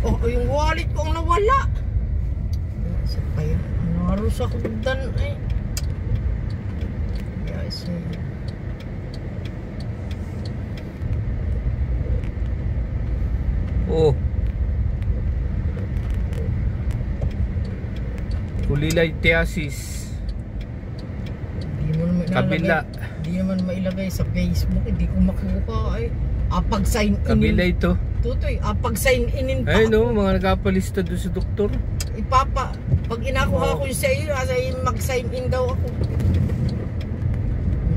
Oh, yung wallet ko ang nawala. Sa pa yun. Naros ako dan eh. Yes, eh. Oh. Kulilay Theasis. Di mo naman Kabila. Di naman mailagay sa Facebook. Hindi ko makuha eh. Pag-sign in. Kabila ito. Tutoy, pag-sign in pa. Ay no, mga nagapalista doon sa doktor. Pag inakuha ko yung sa iyo, mag-sign in daw ako.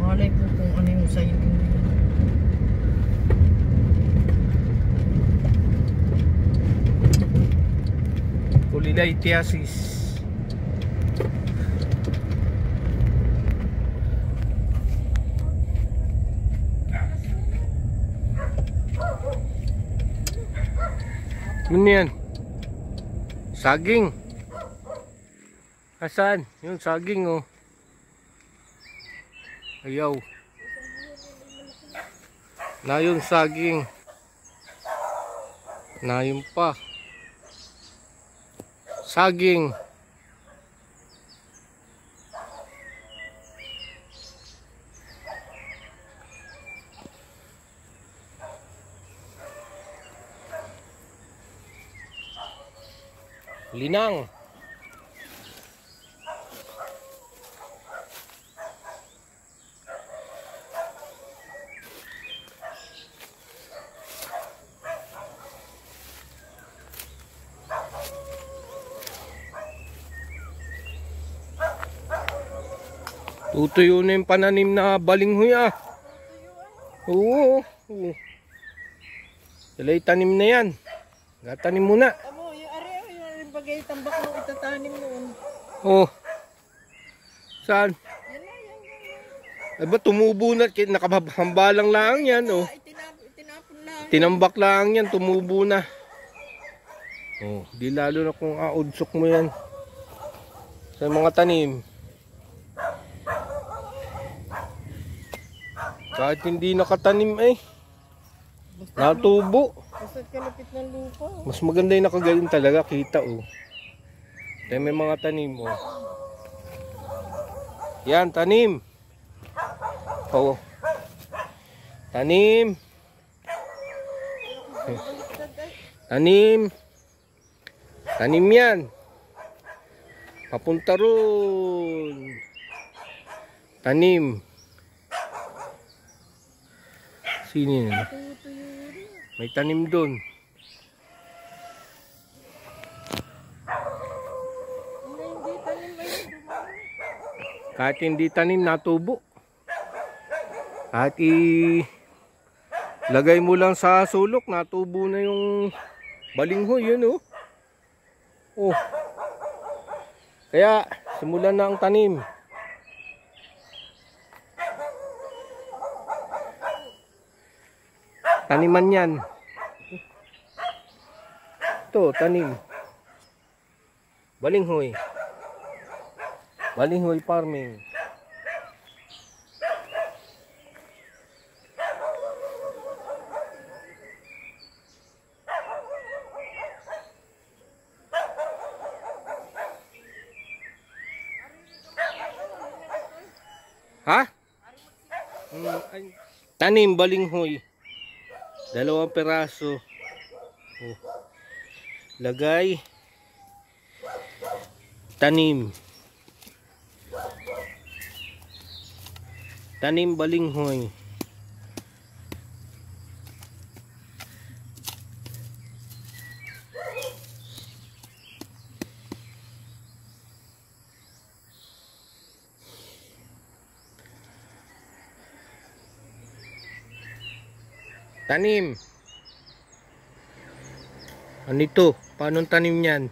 Malay ko kung ano yung sign in. Kulilay Theasis. Ano yan? Saging. Asan? Yung saging oh. Ayaw. Na yung saging. Na yung pa. Saging. Linang. Tutuyo na yung pananim na balinghoy ah. Oo. Sila'y tanim na yan. Gatanim muna. Amo, yung bagay tambak mo itatanim noon. Oh. Saan? Ay ba tumubo na, nakahambalang lang yan oh. Itinapon lang. Tinambak lang yan, tumubo na. Oh, di lalo na kung audsok mo yan sa mga tanim. Kahit hindi nakatanim eh. Natubo. Basta kalapit ng lupa. Mas maganda yung nakagayon talaga, kita oh. Kaya may mga tanim oh. Yan, tanim. Oh. Tanim. Tanim. Tanim yan. Papunta ron. Tanim. Sino yun? May tanim doon. Kahit hindi tanim, natubo. Kahit lagay mo lang sa sulok, natubo na yung balinghoy, yun oh. Oh. Kaya, simulan na ang tanim. Taniman yan. Ito, tanim. Balinghoy. Balinghoy farming. Ha? Tanim, balinghoy. 2 peraso. Oh. Lagay. Tanim. Tanim, balinghoy. Tanim. Ano ito? Paano tanim yan?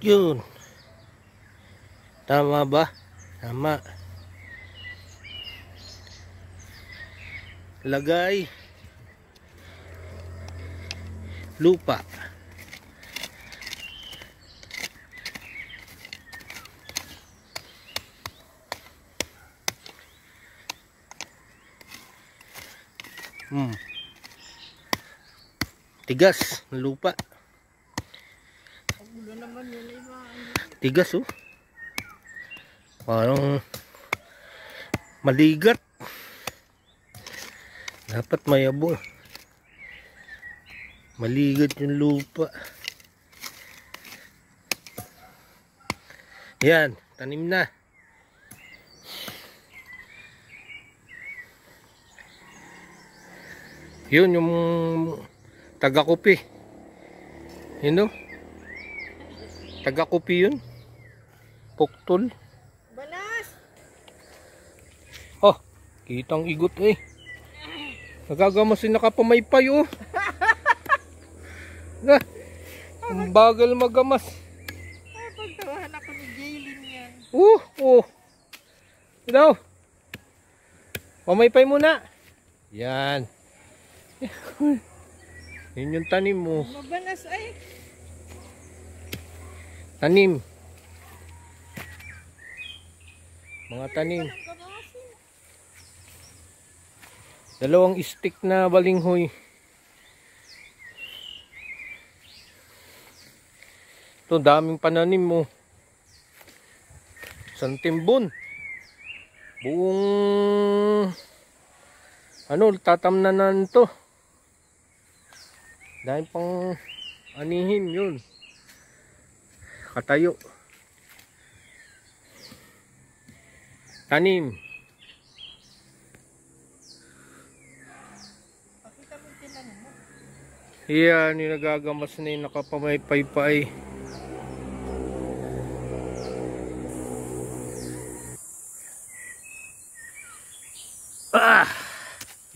Yun. Tama ba? Tama. Lagay. Lupa. Tigas ng lupa. Ulo naman yun ay Tigas oh. Parang maligat. Dapat mayabo. Maligat yung lupa. Yan, tanim na. Yun yung taga-kopi. Yun o. Taga-kopi yun. Puktol. Balas! Oh, kitang igot eh. Nagagamas yung nakapamaypay oh. Ang bagal magamas. Ay, pagtawahan ako ni Jaylin yan. Oh. Ito. Pamaypay muna. Yan. Yun yung tanim mo. Mabalas ay. Tanim. Mga tanim. Dalawang stick na balinghoy. Ito, daming pananim mo. Isang timbon. Buong tatamnanan to. Dahil pang anihin yun. Katayo. Tanim. Yan, yung nagagamas na yung nakapamaypay-pay.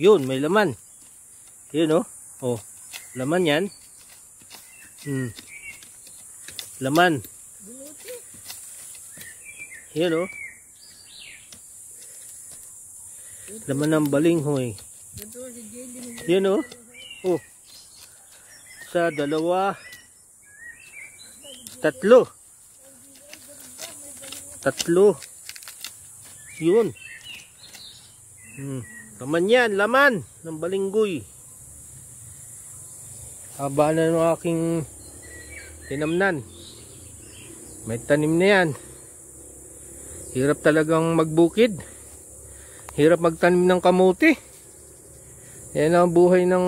Yun, may laman. Yun oh. Laman yan. Laman. Yun laman ng balinghoy. Yun oh. Isa, dalawa, tatlo. Yun. Laman yan, laman ng balinggoy. Haba na ng aking tinamnan. May tanim na yan. Hirap talagang magbukid. Hirap magtanim ng kamuti. Yan ang buhay ng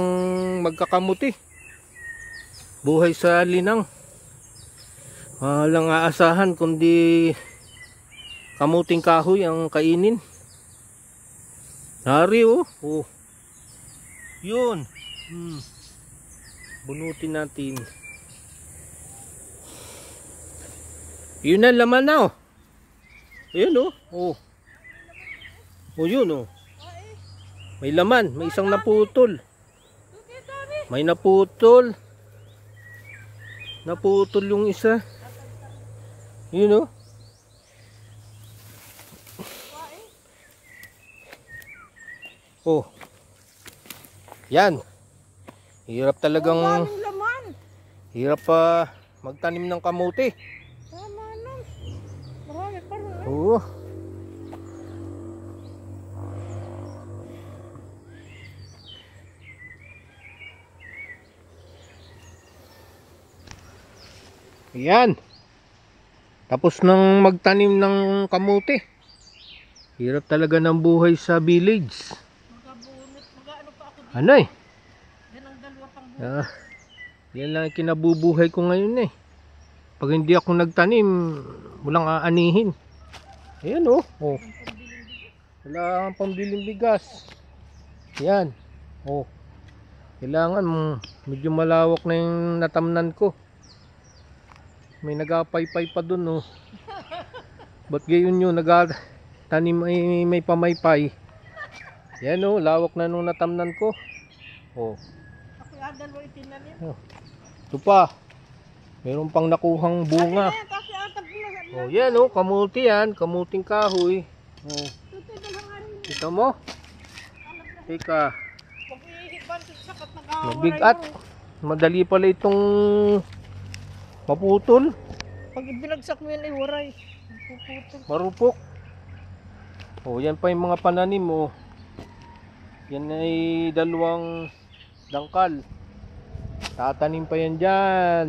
magkakamuti. Buhay sa linang. Walang aasahan kundi kamuting kahoy ang kainin. Nari oh. Yun. Bunutin natin. Yun ang laman na oh. Ayun oh. Yun oh. May laman, may isang naputol. May naputol. Naputol yung isa. Yun oh. Yan. Hirap talagang hirap pa magtanim ng kamuti. Tama na. Marami pa rin. Oo. Yan. Tapos nang magtanim ng kamuti. Hirap talaga ng buhay sa village. Mag-ano pa ako dito. Ano eh? Yan ang dalawa pang buhay. Yan lang ang kinabubuhay ko ngayon eh. Pag hindi ako nagtanim, walang aanihin. Ayan oh. Wala kang pambiling bigas. Yan. Kailangan medyo malawak na yung natamnan ko. May nagapaypay pa dun Ba't gayon yun nagatanim ay may pamaypay. Yan lawak na nung natamnan ko. Ako yung dalawa itinanim. Ito pa. Meron pang nakuhang bunga. Yan kamuti yan. Kamuting kahoy. Ito mo. Teka. Mabigat. Madali pala itong maputol. Pag binagsak mo yan ay waray. Marupok. Yan pa yung mga pananim Yan ay dalawang dangkal. Tatanim pa yan dyan.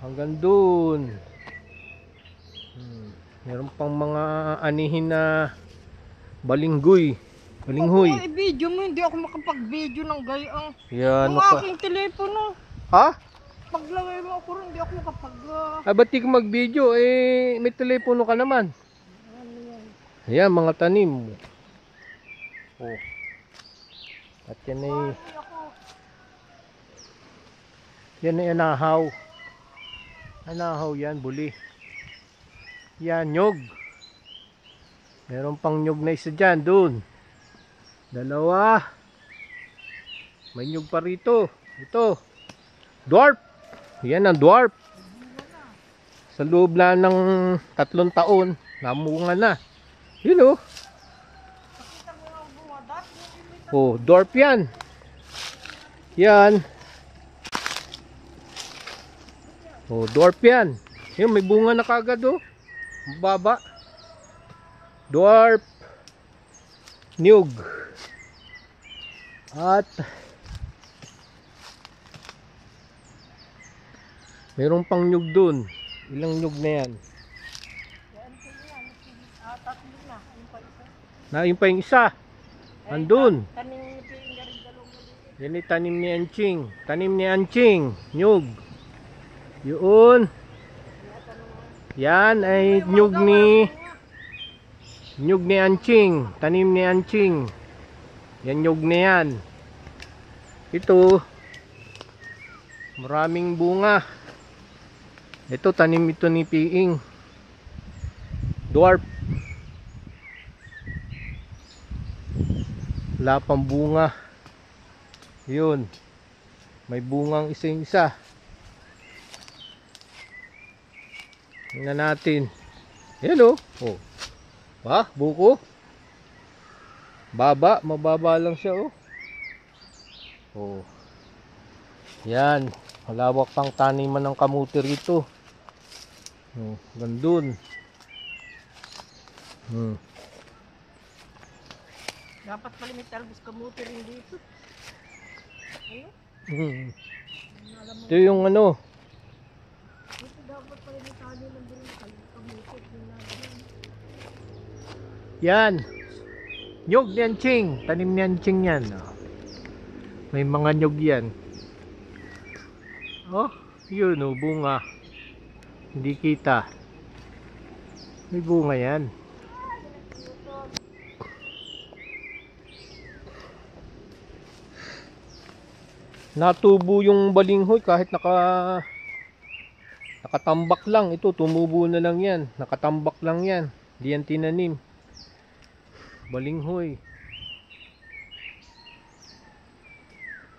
Hanggang dun. Meron pang mga anihin na balinghoy. Balinghoy. Ako, i-video mo, hindi ako makapag-video ng gayang. Yan. Yung aking telepono. Ha? Paglagay mo ako rin, hindi ako makapag... Ah, ba't di ka mag-video? Eh, may telepono ka naman. Ayan, mga tanim. Oh. At yan ay... Yan ay anahaw. Anahaw yan, buli. Yan, nyog. Meron pang nyog na isa dyan, dun. Dalawa. May nyog pa rito. Ito. Dwarf. Yan ang dwarf. Sa loob na ng 3 taon, namunga na. Yun oh. Oh, dwarf yan. Yan. Oh, dwarf yan. Yan, may bunga na kagad oh. Baba. Dwarf. Nyug. At mayroon pang nyug dun. Ilang nyug na yan? Yung pa yung isa. Andun. Yan ay tanim ni Anching. Tanim ni Anching. Nyug. Yun. Yan ay nyug ni Anching. Tanim ni Anching. Yan nyug na yan. Ito. Maraming bunga. Ito tanim ito ni Piing. Dwarf. Wala pang bunga. Yun. May bungang isa-isa. Tingnan natin. Yan oh. Oh. Ha? Buko. Baba. Mababa lang siya oh. Oh. Yan. Malawak pang taniman ng kamuti rito. Oh. Gandun. Dapat pala may talbos kamuti rin dito. Ano? Ito yung ano. Dito dapat pala may taniman din ng kamuti. Yan. Nyog ni Anching. Tanim ni Anching yan. Oh. May mga nyog yan. Oh, yun oh, bunga. Hindi kita. May bunga yan. Natubo yung balinghoy kahit nakatambak lang. Ito, tumubo na lang yan. Nakatambak lang yan. Di yan tinanim. Balinghoy.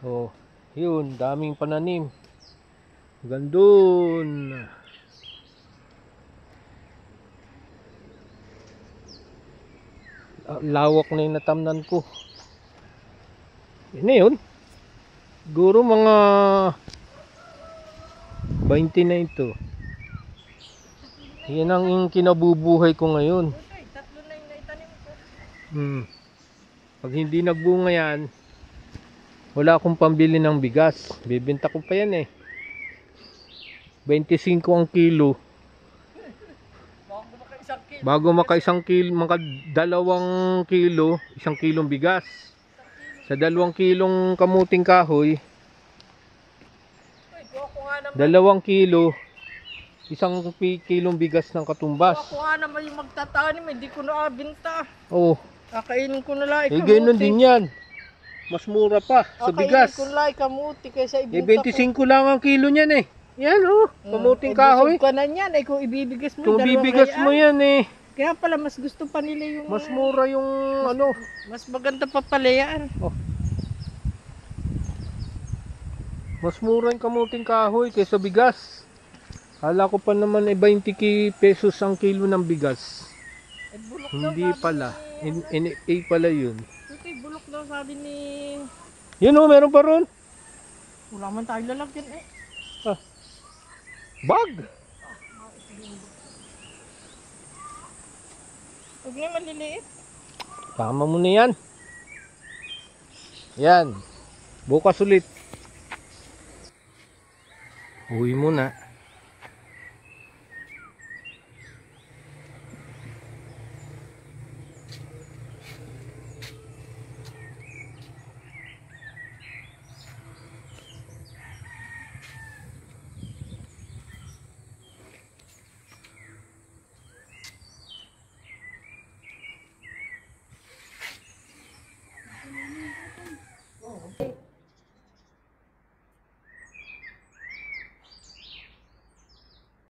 Oh, yun, daming pananim. Gandun. Lawak na yung natamnan ko. Yan na yun. Siguro mga 20 na ito. Yan ang kinabubuhay ko ngayon. Tatlo na yung naitanim ko. Pag hindi nagbunga yan, wala akong pambili ng bigas. Bibenta ko pa yan eh. 25 ang kilo. Bago maka 1 kilo, maka 2 kilo, 1 kilong bigas. Sa 2 kilong kamuting kahoy, 2 kilo, 1 kilong bigas ng katumbas. Ako nga naman yung magtatanim, hindi ko naabinta. Oo. Kakainin ko na lang Eh, ganoon din yan. Mas mura pa sa bigas. Kakainin ko na lang kamuti kaysa Eh, ibinta 25 lang ang kilo niyan eh. Yan oh, kamuting kahoy. Busog ka na yan, kung ibibigas mo, Kung bibigas mo yan eh. Kaya pala mas gusto pa nila yung... Mas mura yung ano. Mas maganda pa pala yan. Oh. Mas mura yung kamuting kahoy kaysa bigas. Kala ko pa naman ay 20 pesos ang kilo ng bigas. Bulok Hindi pala. NA pala yun. Ito bulok daw sabi ni... Yun oh, meron pa ron. Wala man tayo lalagyan eh. Bag. Huwag na maliliit. Tama mo na yan. Yan. Bukas ulit. Uwi muna.